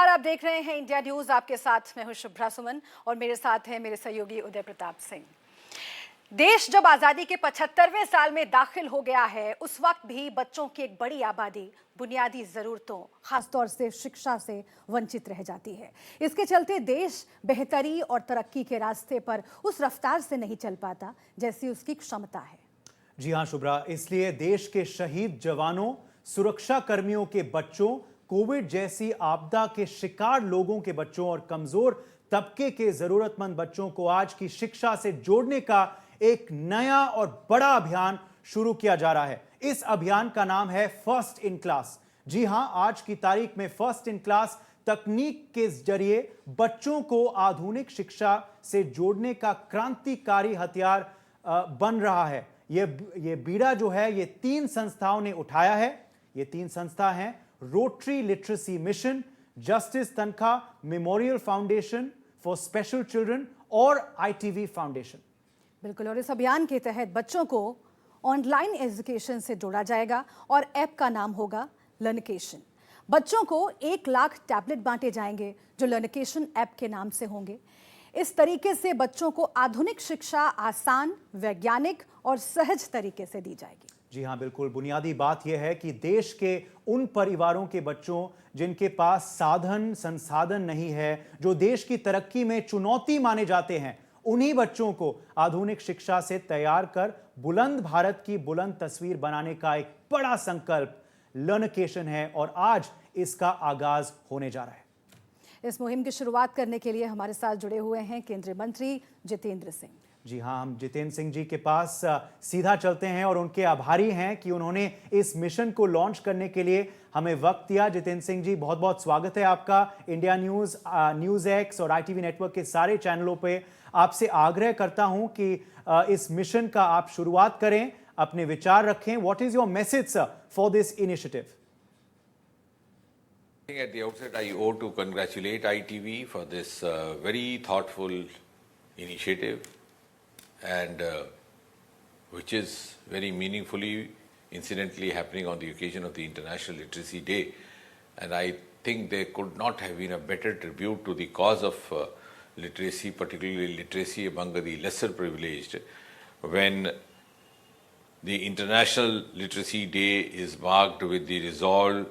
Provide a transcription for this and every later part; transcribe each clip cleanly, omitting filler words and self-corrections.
आप देख रहे हैं इंडिया न्यूज। आपके साथ मैं हूं शुभ्रा सुमन और मेरे साथ हैं मेरे सहयोगी उदय प्रताप सिंह। देश जब आजादी के 75वें साल में दाखिल हो गया है, उस वक्त भी बच्चों की एक बड़ी आबादी बुनियादी जरूरतों, खासतौर से शिक्षा से वंचित रह जाती है। इसके चलते देश बेहतरी और तरक्की के रास्ते पर उस रफ्तार से नहीं चल पाता जैसी उसकी क्षमता है। जी हां शुभ्रा, इसलिए देश के शहीद जवानों, सुरक्षा कर्मियों के बच्चों, कोविड जैसी आपदा के शिकार लोगों के बच्चों और कमजोर तबके के जरूरतमंद बच्चों को आज की शिक्षा से जोड़ने का एक नया और बड़ा अभियान शुरू किया जा रहा है। इस अभियान का नाम है फर्स्ट इन क्लास। जी हां, आज की तारीख में फर्स्ट इन क्लास तकनीक के जरिए बच्चों को आधुनिक शिक्षा से जोड़ने का क्रांतिकारी हथियार बन रहा है। ये बीड़ा जो है ये 3 संस्थाओं ने उठाया है। ये 3 संस्था हैं rotary literacy mission, justice Tankha memorial foundation for special children और ITV फाउंडेशन। बिल्कुल, और इस अभियान के तहत बच्चों को ऑनलाइन एजुकेशन से जोड़ा जाएगा और ऐप का नाम होगा लर्निकेशन। बच्चों को 1 लाख टैबलेट बांटे जाएंगे जो लर्निकेशन ऐप के नाम से होंगे। इस तरीके से बच्चों को आधुनिक शिक्षा आसान, वैज्ञानिक और सहज तरीके से दी जाएगी। जी हां, बिल्कुल। बुनियादी बात यह है कि देश के उन परिवारों के बच्चों जिनके पास साधन संसाधन नहीं है, जो देश की तरक्की में चुनौती माने जाते हैं, उन्हीं बच्चों को आधुनिक शिक्षा से तैयार कर बुलंद भारत की बुलंद तस्वीर बनाने का एक बड़ा संकल्प लर्निकेशन है और आज इसका आगाज होने जा रहा है। इस मुहिम की शुरुआत करने के लिए हमारे साथ जुड़े हुए हैं केंद्रीय मंत्री जितेंद्र सिंह। जी हां, हम जितेंद्र सिंह जी के पास सीधा चलते हैं और उनके आभारी हैं कि उन्होंने इस मिशन को लॉन्च करने के लिए हमें वक्त दिया। जितेंद्र सिंह जी, बहुत बहुत स्वागत है आपका इंडिया न्यूज, न्यूज एक्स और ITV नेटवर्क के सारे चैनलों पे। आपसे आग्रह करता हूं कि इस मिशन का आप शुरुआत करें, अपने विचार रखें। What is your message sir for this initiative? At the outset, I owe to congratulate ITV for this very thoughtful initiative, and which is very meaningfully, incidentally happening on the occasion of the International Literacy Day. And I think there could not have been a better tribute to the cause of literacy, particularly literacy among the lesser privileged, when the International Literacy Day is marked with the resolve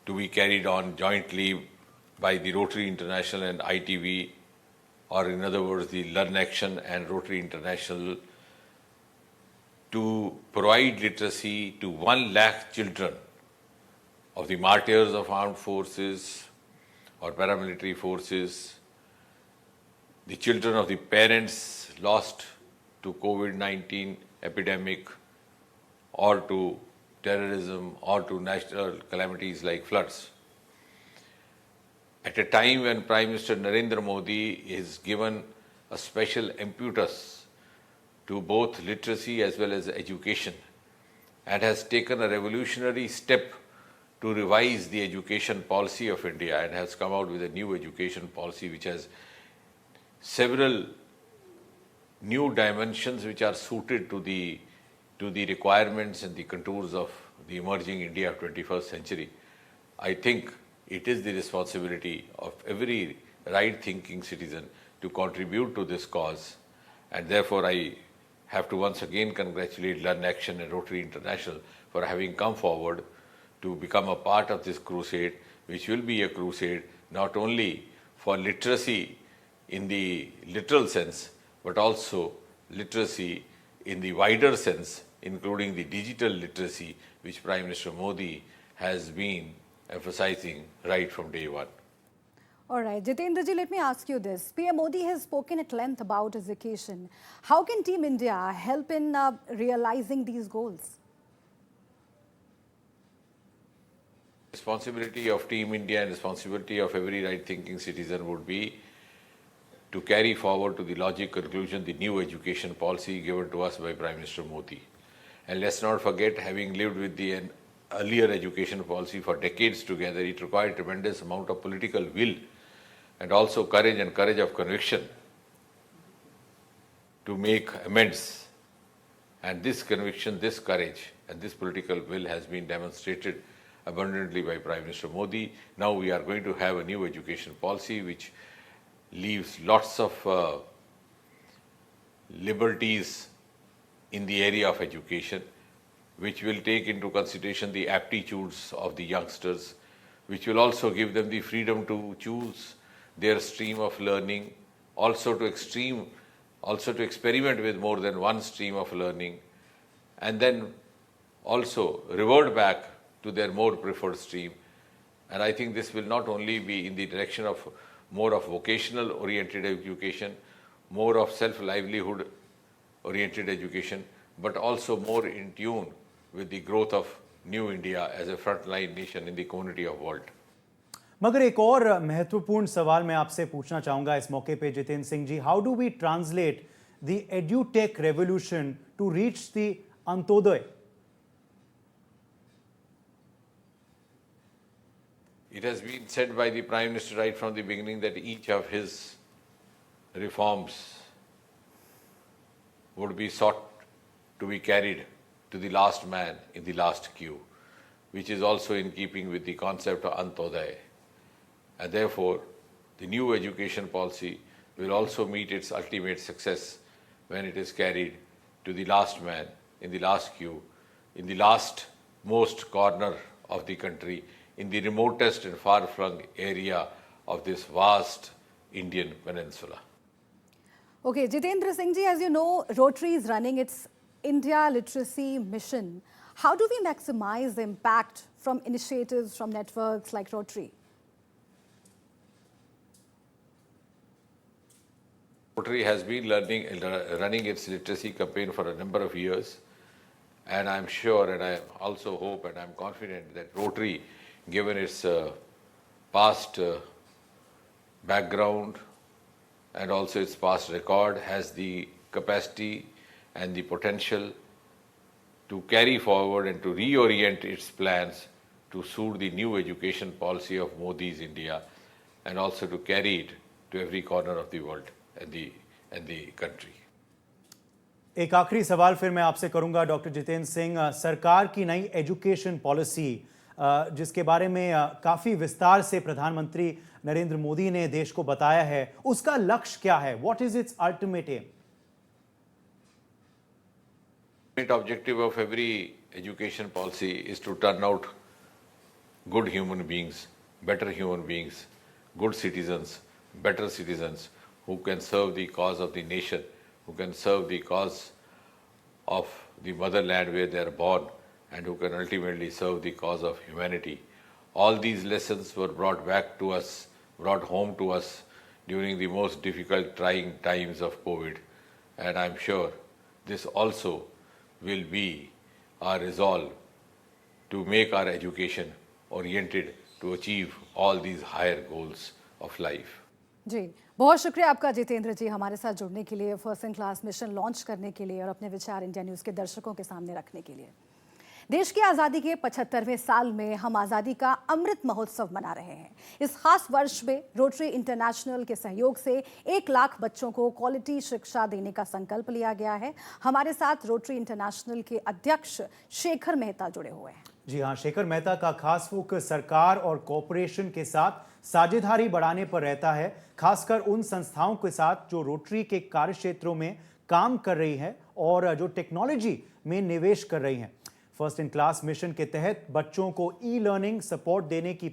to be carried on jointly by the Rotary International and ITV, or in other words, the Learn Action and Rotary International, to provide literacy to 1 lakh children of the martyrs of armed forces or paramilitary forces, the children of the parents lost to COVID-19 epidemic or to terrorism or to natural calamities like floods. At a time when Prime Minister Narendra Modi is given a special impetus to both literacy as well as education and has taken a revolutionary step to revise the education policy of India and has come out with a new education policy which has several new dimensions which are suited to the requirements and the contours of the emerging India of 21st century. I think it is the responsibility of every right-thinking citizen to contribute to this cause, and therefore I have to once again congratulate Learn Action and Rotary International for having come forward to become a part of this crusade, which will be a crusade not only for literacy in the literal sense, but also literacy in the wider sense, including the digital literacy, which Prime Minister Modi has been emphasizing right from day one. All right, Jitendra ji, let me ask you this. PM Modi has spoken at length about education. How can Team India help in realizing these goals? Responsibility of Team India and responsibility of every right-thinking citizen would be to carry forward to the logical conclusion the new education policy given to us by Prime Minister Modi. And let's not forget, having lived with the earlier education policy for decades together, it required tremendous amount of political will and also courage and courage of conviction to make amends. And this conviction, this courage and this political will has been demonstrated abundantly by Prime Minister Modi. Now we are going to have a new education policy which leaves lots of liberties in the area of education, which will take into consideration the aptitudes of the youngsters, which will also give them the freedom to choose their stream of learning, also to experiment with more than one stream of learning, and then also revert back to their more preferred stream. And I think this will not only be in the direction of more of vocational oriented education, more of self-livelihood oriented education, but also more in tune with the growth of New India as a frontline nation in the community of world. मगर एक और महत्वपूर्ण सवाल मैं आपसे पूछना चाहूंगा इस मौके पे Jitendra Singh ji, how do we translate the edutech revolution to reach the Antyodaya? It has been said by the Prime Minister right from the beginning that each of his reforms would be sought to be carried to the last man in the last queue, which is also in keeping with the concept of Antyodaya. And therefore, the new education policy will also meet its ultimate success when it is carried to the last man in the last queue, in the last most corner of the country, in the remotest and far-flung area of this vast Indian peninsula. Okay, Jitendra Singh ji, as you know, Rotary is running its India Literacy Mission. How do we maximize the impact from initiatives from networks like Rotary? Rotary has been running its literacy campaign for a number of years, and I'm sure, and I also hope, and I'm confident that Rotary, given its past background and also its past record, has the capacity and the potential to carry forward and to reorient its plans to suit the new education policy of Modi's India, and also to carry it to every corner of the world and the country. एक आखिरी सवाल फिर मैं आपसे करूंगा doctor Jitendra Singh, सरकार की नई एजुकेशन पॉलिसी जिसके बारे में काफी विस्तार से प्रधानमंत्री नरेंद्र मोदी ने देश को बताया है, उसका लक्ष्य क्या है? What is it's ultimate aim? The objective of every education policy is to turn out good human beings, better human beings, good citizens, better citizens who can serve the cause of the nation, who can serve the cause of the motherland where they are born, and who can ultimately serve the cause of humanity. All these lessons were brought back to us, brought home to us during the most difficult, trying times of COVID. And I'm sure this also will be our resolve to make our education oriented to achieve all these higher goals of life. जी, बहुत शुक्रिया आपका जितेंद्र जी, हमारे साथ जुड़ने के लिए, first in class mission launch करने के लिए और अपने विचार इंडिया न्यूज़ के दर्शकों के सामने रखने के लिए। देश की आज़ादी के 75वें साल में हम आज़ादी का अमृत महोत्सव मना रहे हैं। इस खास वर्ष में रोटरी इंटरनेशनल के सहयोग से 1 लाख बच्चों को क्वालिटी शिक्षा देने का संकल्प लिया गया है। हमारे साथ रोटरी इंटरनेशनल के अध्यक्ष शेखर मेहता जुड़े हुए हैं। जी हाँ, शेखर मेहता का खास फोकस सरकार और कॉरपोरेशन के साथ साझेदारी बढ़ाने पर रहता है, खासकर उन संस्थाओं के साथ जो रोटरी के कार्य क्षेत्रों में काम कर रही है और जो टेक्नोलॉजी में निवेश कर रही हैं। फर्स्ट इन क्लास मिशन के तहत बच्चों को ई लर्निंग सपोर्ट देने की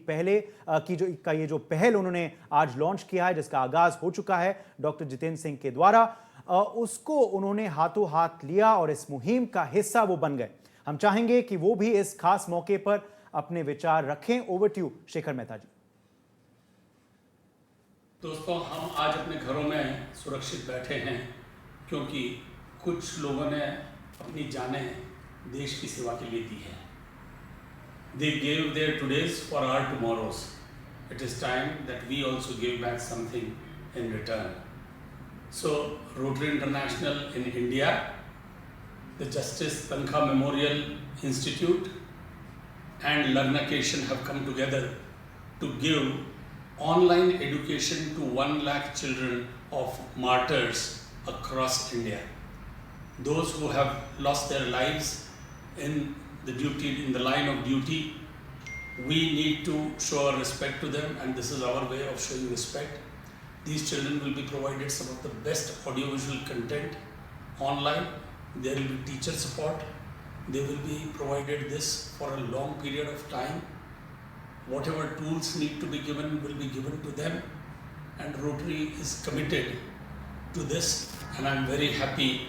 ये जो पहल उन्होंने आज लॉन्च किया है, जिसका आगाज हो चुका है डॉक्टर जितेंद्र सिंह के द्वारा, उसको उन्होंने हाथों हाथ लिया और इस मुहिम का हिस्सा वो बन गए। हम चाहेंगे कि वो भी इस खास मौके पर अपने विचार रखें। Over to you Shekhar Mehta ji. दोस्तों, हम आज अपने घरों में सुरक्षित बैठे हैं क्योंकि कुछ लोगों ने अपनी जानें देश की सेवा के लिए दी है। They gave their todays for our tomorrows. It is time that we also give back something in return. So, Rotary International in India, the Justice Tankha Memorial Institute and Learnacation have come together to give online education to 1 lakh children of martyrs across India. Those who have lost their lives in the line of duty, We need to show our respect to them, and this is our way of showing respect. These children will be provided some of the best audiovisual content online. There will be teacher support. They will be provided this for a long period of time. Whatever tools need to be given will be given to them, and Rotary is committed to this, and I'm very happy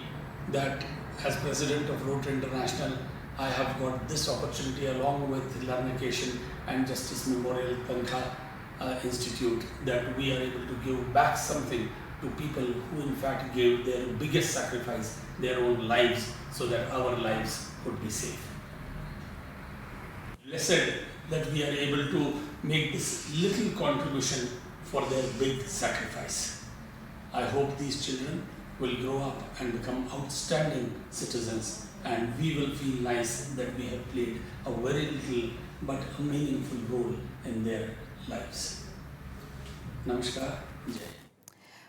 that as President of Rotary International, I have got this opportunity along with Larnacation and Justice Memorial Tankha Institute, that we are able to give back something to people who in fact gave their biggest sacrifice, their own lives, so that our lives could be safe. Blessed that we are able to make this little contribution for their big sacrifice. I hope these children will grow up and become outstanding citizens, and we will feel nice that we have played a very little but a meaningful role in their lives. Namaskar, Jai.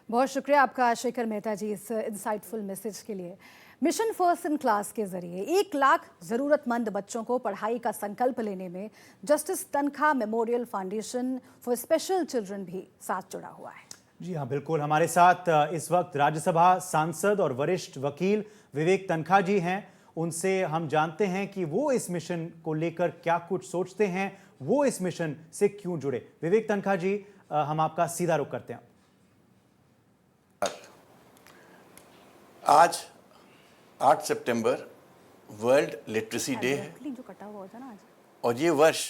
बहुत शुक्रिया आपका शेखर मेहता जी इस insightful message के लिए। Mission first in class के जरिए 1 लाख जरूरतमंद बच्चों को पढ़ाई का संकल्प लेने में justice Tankha memorial foundation for special children भी साथ जुड़ा हुआ है। जी हाँ, बिल्कुल। हमारे साथ इस वक्त राज्यसभा सांसद और वरिष्ठ वकील विवेक तनखा जी हैं। उनसे हम जानते हैं कि वो इस मिशन को लेकर क्या कुछ सोचते हैं, वो इस मिशन से क्यों जुड़े। विवेक तनखा जी, हम आपका सीधा रुख करते हैं। आज 8 सितंबर वर्ल्ड लिटरेसी डे है, जो कटा हुआ होता ना आज, और ये वर्ष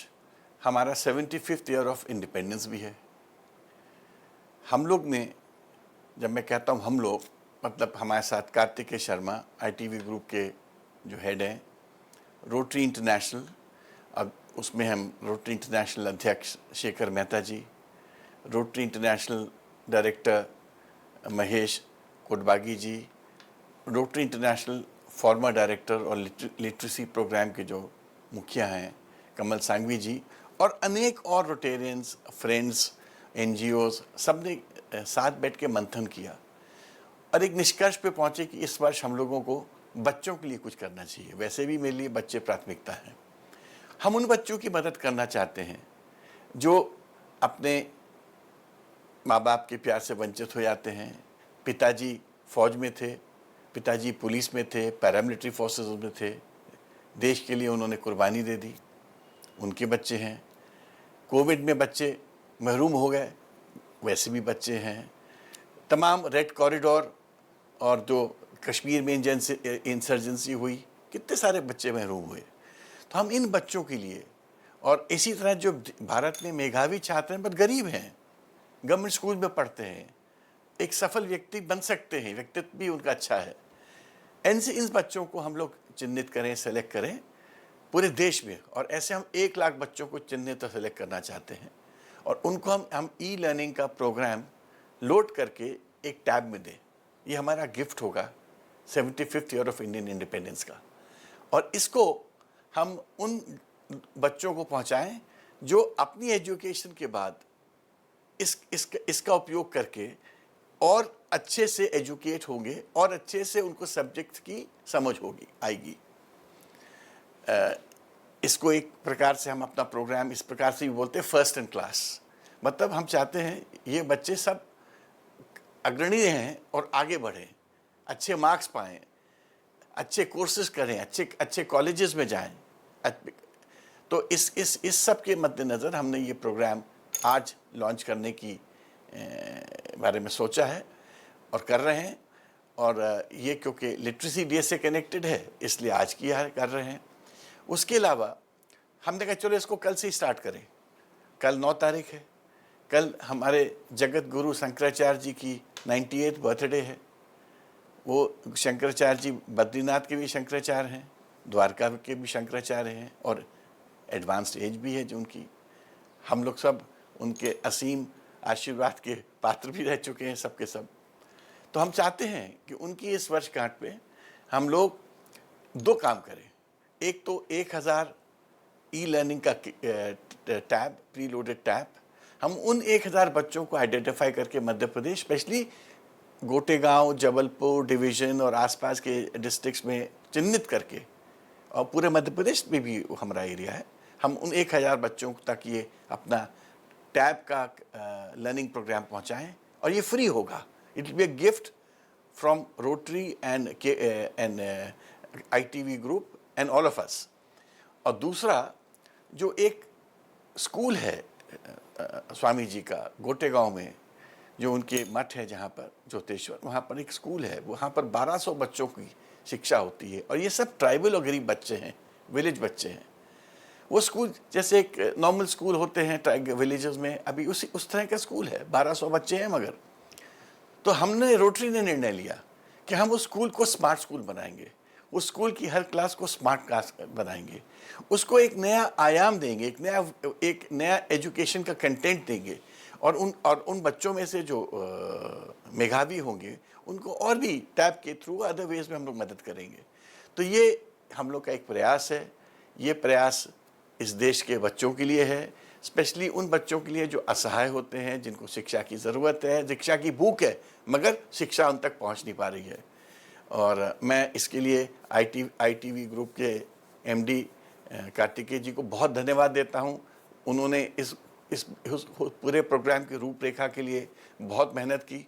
हमारा 75th ईयर ऑफ इंडिपेंडेंस भी है। हम लोग ने, जब मैं कहता हूँ हम लोग, मतलब हमारे साथ कार्तिकेय शर्मा ITV ग्रुप के जो हेड हैं, रोटरी इंटरनेशनल, अब उसमें हम रोटरी इंटरनेशनल अध्यक्ष शेखर मेहता जी, रोटरी इंटरनेशनल डायरेक्टर महेश कोटबागी जी, रोटरी इंटरनेशनल फॉर्मर डायरेक्टर और लिटरेसी प्रोग्राम के जो मुखिया हैं कमल सांघवी जी, और अनेक और रोटेरियंस, फ्रेंड्स, NGOs, सब ने साथ बैठ के मंथन किया और एक निष्कर्ष पे पहुंचे कि इस वर्ष हम लोगों को बच्चों के लिए कुछ करना चाहिए। वैसे भी मेरे लिए बच्चे प्राथमिकता हैं। हम उन बच्चों की मदद करना चाहते हैं जो अपने माँ बाप के प्यार से वंचित हो जाते हैं। पिताजी फौज में थे, पिताजी पुलिस में थे, पैरामिलिट्री फोर्सेस में थे, देश के लिए उन्होंने कुर्बानी दे दी, उनके बच्चे हैं। कोविड में बच्चे महरूम हो गए, वैसे भी बच्चे हैं। तमाम रेड कॉरिडोर और जो कश्मीर में इंसर्जेंसी हुई, कितने सारे बच्चे महरूम हुए। तो हम इन बच्चों के लिए, और इसी तरह जो भारत में मेधावी छात्र हैं पर गरीब हैं, गवर्नमेंट स्कूल में पढ़ते हैं, एक सफल व्यक्ति बन सकते हैं, व्यक्तित्व भी उनका अच्छा है, ऐसे इन बच्चों को हम लोग चिन्हित करें, सेलेक्ट करें पूरे देश में। और ऐसे हम 1 लाख बच्चों को चिन्हित और सेलेक्ट करना चाहते हैं, और उनको हम ई-लर्निंग का प्रोग्राम लोड करके एक टैब में दें। ये हमारा गिफ्ट होगा 75th year of Indian independence का, और इसको हम उन बच्चों को पहुंचाएं जो अपनी एजुकेशन के बाद इसका उपयोग करके और अच्छे से एजुकेट होंगे और अच्छे से उनको सब्जेक्ट की समझ आएगी। इसको एक प्रकार से हम अपना प्रोग्राम इस प्रकार से भी बोलते हैं, फर्स्ट इन क्लास। मतलब हम चाहते हैं ये बच्चे सब अग्रणीय हैं और आगे बढ़ें, अच्छे मार्क्स पाएं, अच्छे कोर्सेज करें, अच्छे कॉलेजेस में जाएं। तो इस सब के मद्देनज़र हमने ये प्रोग्राम आज लॉन्च करने की बारे में सोचा है और कर रहे हैं। और ये क्योंकि लिटरेसी डे से कनेक्टेड है, इसलिए आज कर रहे हैं। उसके अलावा हमने कहा चलो इसको कल से स्टार्ट करें। कल 9 तारीख है, कल हमारे जगत गुरु शंकराचार्य जी की 98th बर्थडे है। वो शंकराचार्य जी बद्रीनाथ के भी शंकराचार्य हैं, द्वारका के भी शंकराचार्य हैं, और एडवांस्ड एज भी है जो उनकी। हम लोग सब उनके असीम आशीर्वाद के पात्र भी रह चुके हैं, सबके सब। तो हम चाहते हैं कि उनकी इस वर्षगांठ पे हम लोग 2 काम करें। एक तो 1000 ई-लर्निंग का टैब, प्री लोडेड टैब, हम उन 1000 बच्चों को आइडेंटिफाई करके मध्य प्रदेश, स्पेशली गोटेगांव, जबलपुर डिवीज़न और आसपास के डिस्ट्रिक्ट्स में चिन्हित करके, और पूरे मध्य प्रदेश में भी हमारा एरिया है, हम उन 1000 बच्चों तक ये अपना टैब का लर्निंग प्रोग्राम पहुंचाएं और ये फ्री होगा। It will be a gift from rotary and ITV group and all of us. और दूसरा, जो एक स्कूल है स्वामी जी का गोटेगांव में, जो उनके मठ है जहाँ पर ज्योतेश्वर, वहाँ पर एक स्कूल है, वहाँ पर 1200 बच्चों की शिक्षा होती है और ये सब ट्राइबल और गरीब बच्चे हैं, विलेज बच्चे हैं। वो स्कूल जैसे एक नॉर्मल स्कूल होते हैं विलेजेस में, अभी उस तरह का स्कूल है, 1200 बच्चे हैं मगर। तो हमने, रोटरी ने निर्णय लिया कि हम उस स्कूल को स्मार्ट स्कूल बनाएंगे, उस स्कूल की हर क्लास को स्मार्ट क्लास बनाएंगे, उसको एक नया आयाम देंगे, एक नया एजुकेशन का कंटेंट देंगे और उन बच्चों में से जो मेधावी होंगे उनको और भी टैब के थ्रू अदर वेज में हम लोग मदद करेंगे। तो ये हम लोग का एक प्रयास है। ये प्रयास इस देश के बच्चों के लिए है, स्पेशली उन बच्चों के लिए जो असहाय होते हैं, जिनको शिक्षा की ज़रूरत है, शिक्षा की भूख है, मगर शिक्षा उन तक पहुंच नहीं पा रही है। और मैं इसके लिए ITV ग्रुप के MD कार्तिकेय जी को बहुत धन्यवाद देता हूं। उन्होंने इस पूरे प्रोग्राम की रूपरेखा के लिए बहुत मेहनत की।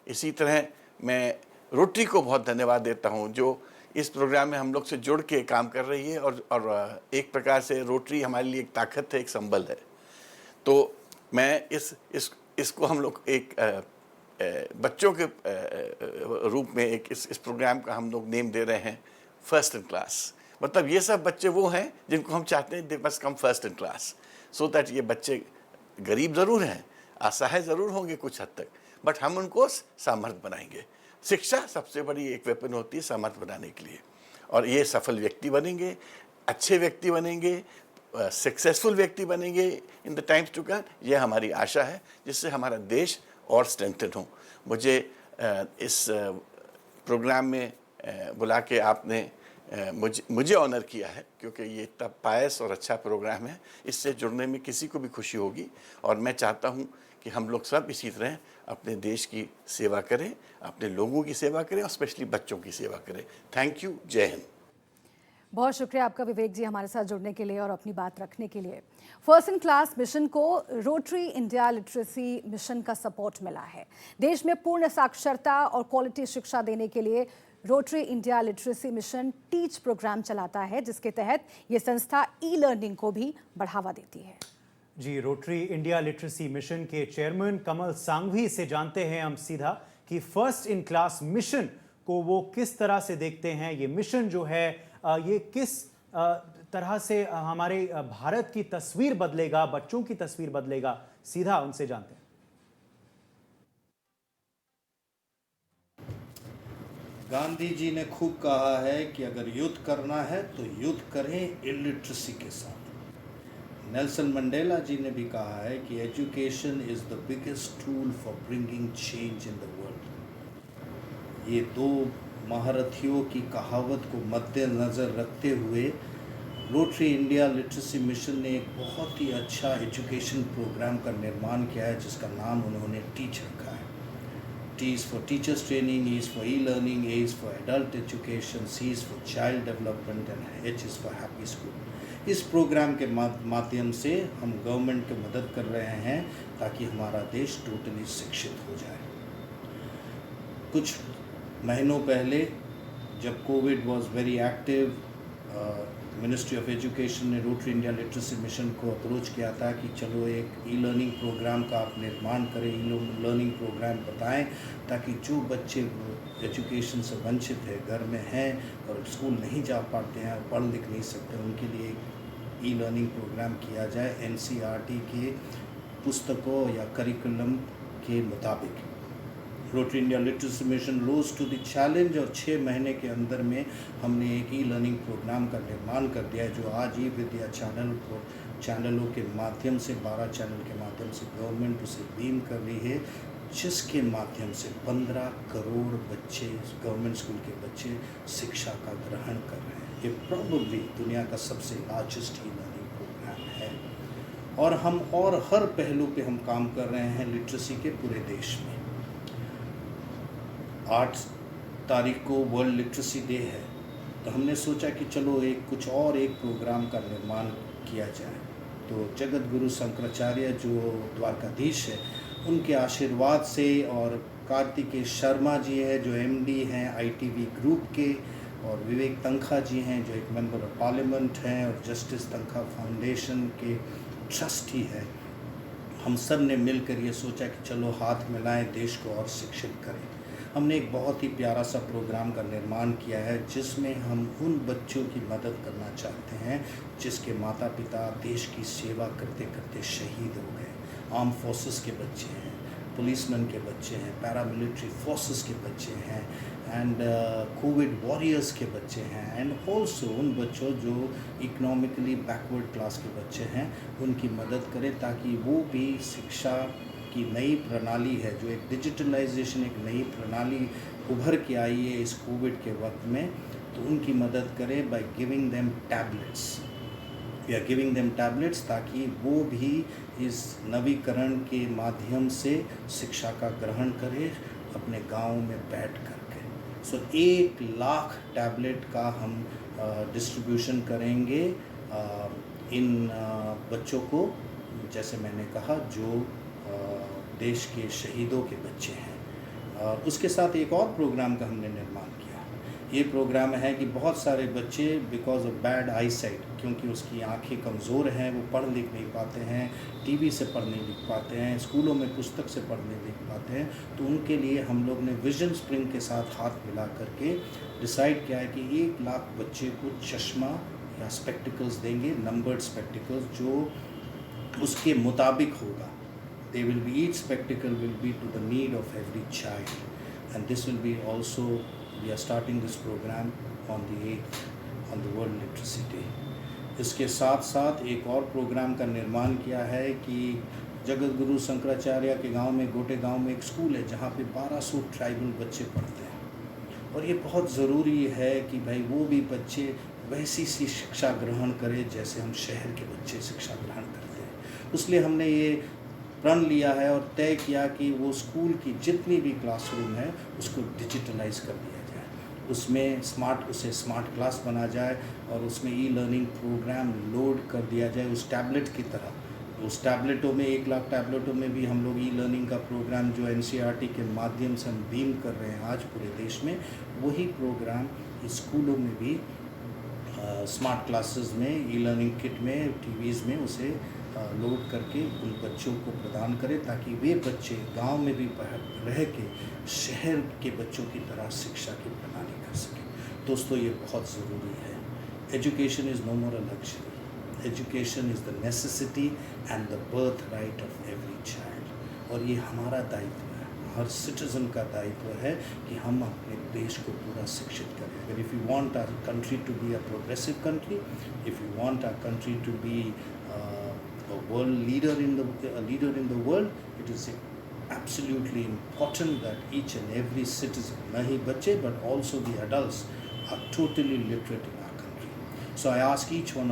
इसी तरह मैं रोटरी को बहुत धन्यवाद देता हूं, जो इस प्रोग्राम में हम लोग से जुड़ के काम कर रही है और एक प्रकार से रोटरी हमारे लिए एक ताकत है, एक संबल है। तो मैं इसको हम लोग एक बच्चों के रूप में इस प्रोग्राम का हम लोग नेम दे रहे हैं फर्स्ट इन क्लास। मतलब ये सब बच्चे वो हैं जिनको हम चाहते हैं they must come first in class, so that ये बच्चे गरीब ज़रूर हैं, असहाय ज़रूर होंगे कुछ हद तक, बट हम उनको सामर्थ्य बनाएंगे। शिक्षा सबसे बड़ी एक वेपन होती है सामर्थ्य बनाने के लिए, और ये सफल व्यक्ति बनेंगे, अच्छे व्यक्ति बनेंगे, सक्सेसफुल व्यक्ति बनेंगे in the times to come. ये हमारी आशा है, जिससे हमारा देश और स्ट्रेंथन हो। मुझे इस प्रोग्राम में बुला के आपने मुझे ऑनर किया है, क्योंकि ये इतना पायस और अच्छा प्रोग्राम है। इससे जुड़ने में किसी को भी खुशी होगी और मैं चाहता हूँ कि हम लोग सब इसी तरह अपने देश की सेवा करें, अपने लोगों की सेवा करें और स्पेशली बच्चों की सेवा करें। Thank you. जय हिंद। बहुत शुक्रिया आपका विवेक जी, हमारे साथ जुड़ने के लिए और अपनी बात रखने के लिए। फर्स्ट इन क्लास मिशन को रोटरी इंडिया लिटरेसी मिशन का सपोर्ट मिला है। देश में पूर्ण साक्षरता और क्वालिटी शिक्षा देने के लिए Rotary India literacy mission teach program चलाता है, जिसके तहत ये संस्था ई-लर्निंग को भी बढ़ावा देती है। जी, रोटरी इंडिया लिटरेसी मिशन के चेयरमैन कमल सांघवी से जानते हैं हम सीधा कि फर्स्ट इन क्लास मिशन को वो किस तरह से देखते हैं। ये मिशन जो है ये किस तरह से हमारे भारत की तस्वीर बदलेगा, बच्चों की तस्वीर बदलेगा, सीधा उनसे जानते हैं। गांधी जी ने खूब कहा है कि अगर युद्ध करना है तो युद्ध करें इलिटरेसी के साथ। नेल्सन मंडेला जी ने भी कहा है कि education is the biggest tool for bringing change in the world. ये दो महारथियों की कहावत को मद्देनज़र रखते हुए रोटरी इंडिया लिटरेसी मिशन ने एक बहुत ही अच्छा एजुकेशन प्रोग्राम का निर्माण किया है, जिसका नाम उन्होंने टीच रखा है। T is for teachers training, E is for e-learning, A is for adult education, C is for child development and H is for happy school। इस प्रोग्राम के माध्यम से हम गवर्नमेंट की मदद कर रहे हैं ताकि हमारा देश टोटली शिक्षित हो जाए। कुछ महीनों पहले जब Covid was very active, ministry of education ने रोटरी इंडिया लिटरेसी मिशन को अप्रोच किया था कि चलो एक ई-लर्निंग प्रोग्राम का आप निर्माण करें, ई-लर्निंग प्रोग्राम बताएं, ताकि जो बच्चे एजुकेशन से वंचित है, घर में हैं और स्कूल नहीं जा पाते हैं, पढ़ लिख नहीं सकते, उनके लिए एक ई-लर्निंग प्रोग्राम किया जाए NCERT के पुस्तकों या करिकुलम के मुताबिक। Rotary India literacy mission rose to the challenge और 6 महीने के अंदर में हमने एक ई-लर्निंग प्रोग्राम का निर्माण कर दिया है, जो आज ही विद्या चैनलों के माध्यम से 12 चैनल के माध्यम से गवर्नमेंट उसे बीम कर रही है, जिसके माध्यम से 15 करोड़ बच्चे, गवर्नमेंट स्कूल के बच्चे शिक्षा का ग्रहण कर रहे हैं। ये प्रॉबली दुनिया का सबसे लार्जेस्ट ई-लर्निंग प्रोग्राम है और हम और हर पहलू पे हम काम कर रहे हैं लिटरेसी के पूरे देश में। 8 तारीख को वर्ल्ड लिटरेसी डे है तो हमने सोचा कि चलो एक प्रोग्राम का निर्माण किया जाए। तो जगत गुरु शंकराचार्य जो द्वारकाधीश है, उनके आशीर्वाद से, और कार्तिकेय शर्मा जी है जो एमडी हैं आईटीवी ग्रुप के, और विवेक तनखा जी हैं जो एक मेंबर ऑफ पार्लियामेंट हैं और जस्टिस तनखा फाउंडेशन के ट्रस्टी है, हम सब ने मिलकर ये सोचा कि चलो हाथ मिलाएं, देश को और शिक्षित करें। हमने एक बहुत ही प्यारा सा प्रोग्राम का निर्माण किया है जिसमें हम उन बच्चों की मदद करना चाहते हैं जिसके माता पिता देश की सेवा करते करते शहीद हो गए। आर्म फोर्सेस के बच्चे हैं, पुलिसमैन के बच्चे हैं, पैरामिलिट्री फोर्सेस के बच्चे हैं, एंड कोविड वॉरियर्स के बच्चे हैं, एंड ऑल्सो उन बच्चों जो इकोनॉमिकली बैकवर्ड क्लास के बच्चे हैं, उनकी मदद करें ताकि वो भी शिक्षा की नई प्रणाली है, जो एक डिजिटलाइजेशन, एक नई प्रणाली उभर के आई है इस कोविड के वक्त में, तो उनकी मदद करें by giving them tablets. We are giving them tablets ताकि वो भी इस नवीकरण के माध्यम से शिक्षा का ग्रहण करें अपने गांव में बैठ करके। सो 1 लाख टैबलेट का हम डिस्ट्रीब्यूशन करेंगे इन बच्चों को, जैसे मैंने कहा, जो देश के शहीदों के बच्चे हैं। उसके साथ एक और प्रोग्राम का हमने निर्माण किया। ये प्रोग्राम है कि बहुत सारे बच्चे because of bad I site, क्योंकि उसकी आंखें कमज़ोर हैं, वो पढ़ लिख नहीं पाते हैं, टीवी से पढ़ नहीं लिख पाते हैं, स्कूलों में पुस्तक से पढ़ नहीं लिख पाते हैं, तो उनके लिए हम लोग ने विजन स्प्रिंग के साथ हाथ मिला करके डिसाइड किया है कि 1 लाख बच्चे को चश्मा या स्पेक्टिकल्स देंगे, नंबर्ड स्पेक्टिकल्स, जो उसके मुताबिक होगा। They will be, each spectacle will be to the need of every child, and this will be also, we are starting this program on the 8th on the World Literacy Day. इसके साथ साथ एक और programme का निर्माण किया है कि जगत गुरु शंकराचार्य के गांव में, गोटे गांव में एक स्कूल है जहां पे 1200 ट्राइबल बच्चे पढ़ते हैं, और ये बहुत ज़रूरी है कि भाई वो भी बच्चे वैसी सी शिक्षा ग्रहण करें जैसे हम शहर के बच्चे शिक्षा ग्रहण करते हैं। इसलिए हमने ये प्रण लिया है और तय किया कि वो स्कूल की जितनी भी क्लासरूम है उसको डिजिटलाइज कर दिया जाए, उसमें उसे स्मार्ट क्लास बना जाए, और उसमें ई लर्निंग प्रोग्राम लोड कर दिया जाए उस टैबलेट की तरह। उस टैबलेटों में 1 लाख टैबलेटों में भी हम लोग ई लर्निंग का प्रोग्राम जो एनसीईआरटी के माध्यम से हम बीम कर रहे हैं आज पूरे देश में, वही प्रोग्राम स्कूलों में भी स्मार्ट क्लासेस में, ई लर्निंग किट में, टीवीज़ में उसे लोड करके उन बच्चों को प्रदान करें ताकि वे बच्चे गांव में भी रह के शहर के बच्चों की तरह शिक्षा की प्रणाली कर सकें। दोस्तों, ये बहुत ज़रूरी है। Education is no more a luxury, education is the necessity and the birth right of every child, और ये हमारा दायित्व है, हर सिटीज़न का दायित्व है कि हम अपने देश को पूरा शिक्षित करें। अगर if you want our country to be a progressive country, if you want our country to be a world leader in the world, it is absolutely important that each and every citizen, nahi bacche but also the adults, are totally literate in our country. So I ask each one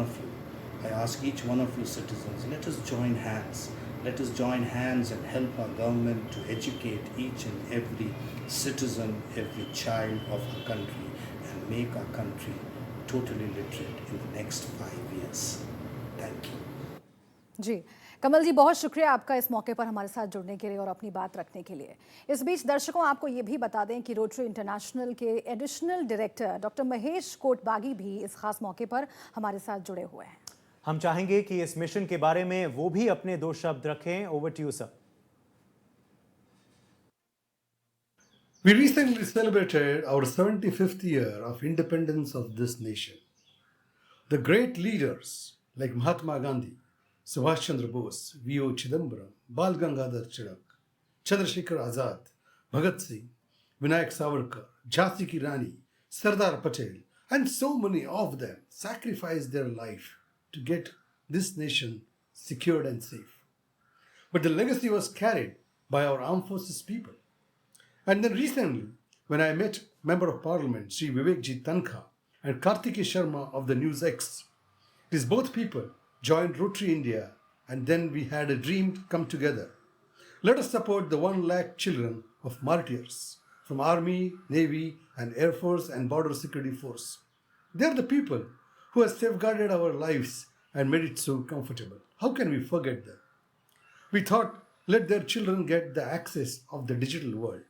of you citizens, let us join hands and help our government to educate each and every citizen, every child of our country, and make our country totally literate in the next 5 years. Thank you. जी, कमल जी, बहुत शुक्रिया आपका इस मौके पर हमारे साथ जुड़ने के लिए और अपनी बात रखने के लिए। इस बीच दर्शकों, आपको ये भी बता दें कि रोटरी इंटरनेशनल के एडिशनल डायरेक्टर डॉक्टर महेश कोटबागी भी इस खास मौके पर हमारे साथ जुड़े हुए हैं। हम चाहेंगे कि इस मिशन के बारे में वो भी अपने 2 शब्द रखें। Over to you sir. We recently celebrated our 75th year of independence of this nation. The great leaders like Mahatma Gandhi, Subhash Chandra Bose, V.O. Chidambaram, Bal Gangadhar Tilak, Chandrasekhar Azad, Bhagat Singh, Vinayak Savarkar, Jhansi Ki Rani, Sardar Patel, and so many of them sacrificed their life to get this nation secured and safe. But the legacy was carried by our armed forces people. And then recently, when I met Member of Parliament Sri Vivekji Tankha and Kartikeya Sharma of the News X, these both people joined Rotary India, and then we had a dream come together. Let us support the 1 lakh children of martyrs from Army, Navy, and Air Force and Border Security Force. They're the people who have safeguarded our lives and made it so comfortable. How can we forget them? We thought, let their children get the access of the digital world.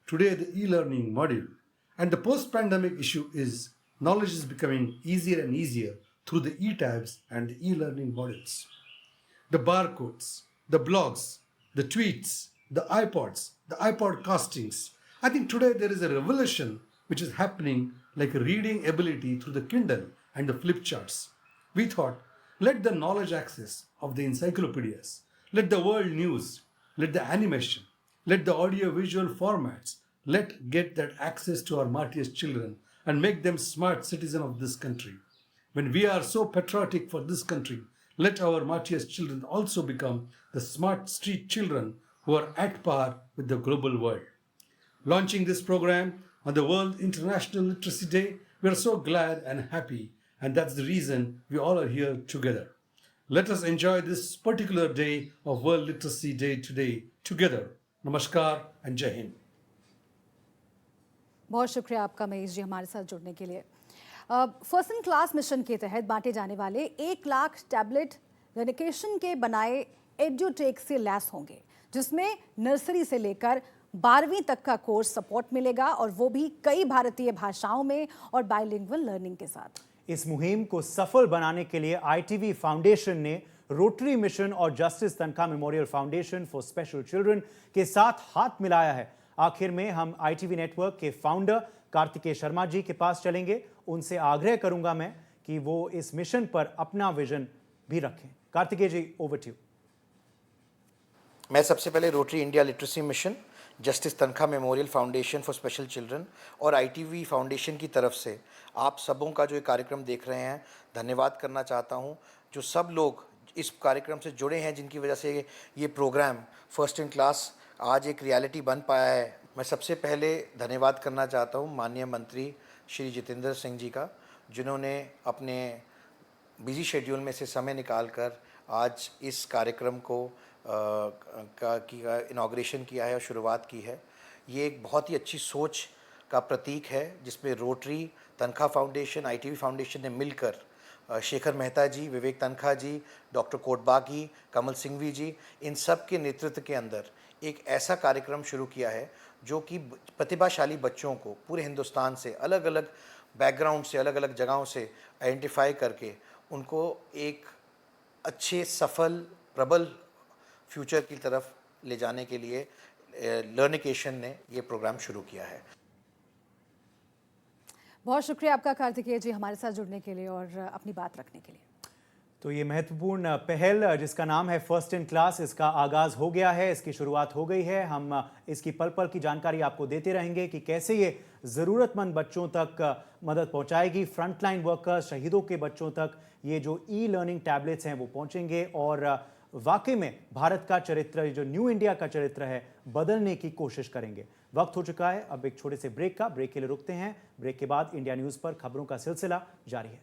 Today, the e-learning module and the post-pandemic issue is knowledge is becoming easier and easier through the e-tabs and the e-learning modules. The barcodes, the blogs, the tweets, the iPods, the iPod castings. I think today there is a revolution which is happening like a reading ability through the Kindle and the flip charts. We thought, let the knowledge access of the encyclopedias, let the world news, let the animation, let the audio visual formats, let get that access to our martyrs children and make them smart citizens of this country. When we are so patriotic for this country, let our martyrs children also become the smart street children who are at par with the global world. Launching this program on the World International Literacy Day, we are so glad and happy, and that's the reason we all are here together. Let us enjoy this particular day of World Literacy Day today together. Namaskar and Jai Hind. बहुत शुक्रिया आपका महेश जी हमारे साथ जुड़ने के लिए। First in class mission के तहत बांटे जाने वाले 1 लाख टैबलेट रेनिकेशन के बनाए एड्यूटेक से लैस होंगे, जिसमें नर्सरी से लेकर 12वीं तक का कोर्स सपोर्ट मिलेगा, और वो भी कई भारतीय भाषाओं में और बाइलिंगुअल लर्निंग के साथ। इस मुहिम को सफल बनाने के लिए ITV फाउंडेशन ने रोटरी मिशन और justice Tankha memorial foundation for special children के साथ हाथ मिलाया है। आखिर में हम ITV नेटवर्क के फाउंडर कार्तिकेय शर्मा जी के पास चलेंगे। उनसे आग्रह करूंगा मैं कि वो इस मिशन पर अपना विजन भी रखें। कार्तिकेय जी, ओवर टू यू। मैं सबसे पहले rotary India literacy mission, justice Tankha memorial foundation for special children और ITV फाउंडेशन की तरफ से आप सबों का जो ये कार्यक्रम देख रहे हैं धन्यवाद करना चाहता हूँ। जो सब लोग इस कार्यक्रम से जुड़े हैं, जिनकी वजह से ये प्रोग्राम फर्स्ट इन क्लास आज एक रियलिटी बन पाया है, मैं सबसे पहले धन्यवाद करना चाहता हूँ माननीय मंत्री श्री जितेंद्र सिंह जी का, जिन्होंने अपने बिजी शेड्यूल में से समय निकालकर आज इस कार्यक्रम को का इनॉग्रेशन किया है और शुरुआत की है। ये एक बहुत ही अच्छी सोच का प्रतीक है, जिसमें रोटरी, तनखा फाउंडेशन, ITV फाउंडेशन ने मिलकर शेखर मेहता जी, विवेक तनखा जी, डॉक्टर कोटबागी, कमल सिंघवी जी, इन सब के नेतृत्व के अंदर एक ऐसा कार्यक्रम शुरू किया है जो कि प्रतिभाशाली बच्चों को पूरे हिंदुस्तान से, अलग अलग बैकग्राउंड से, अलग अलग जगहों से आइडेंटिफाई करके उनको एक अच्छे, सफल, प्रबल फ्यूचर की तरफ ले जाने के लिए लर्निकेशन ने ये प्रोग्राम शुरू किया है। बहुत शुक्रिया आपका कार्तिकेय जी हमारे साथ जुड़ने के लिए और अपनी बात रखने के लिए। तो ये महत्वपूर्ण पहल जिसका नाम है फर्स्ट इन क्लास, इसका आगाज हो गया है, इसकी शुरुआत हो गई है। हम इसकी पल पल की जानकारी आपको देते रहेंगे कि कैसे ये ज़रूरतमंद बच्चों तक मदद पहुंचाएगी। फ्रंटलाइन वर्कर्स, शहीदों के बच्चों तक ये जो ई-लर्निंग टैबलेट्स हैं वो पहुंचेंगे और वाकई में भारत का चरित्र, जो न्यू इंडिया का चरित्र है, बदलने की कोशिश करेंगे। वक्त हो चुका है अब एक छोटे से ब्रेक का। ब्रेक के लिए रुकते हैं। ब्रेक के बाद इंडिया न्यूज़ पर खबरों का सिलसिला जारी है।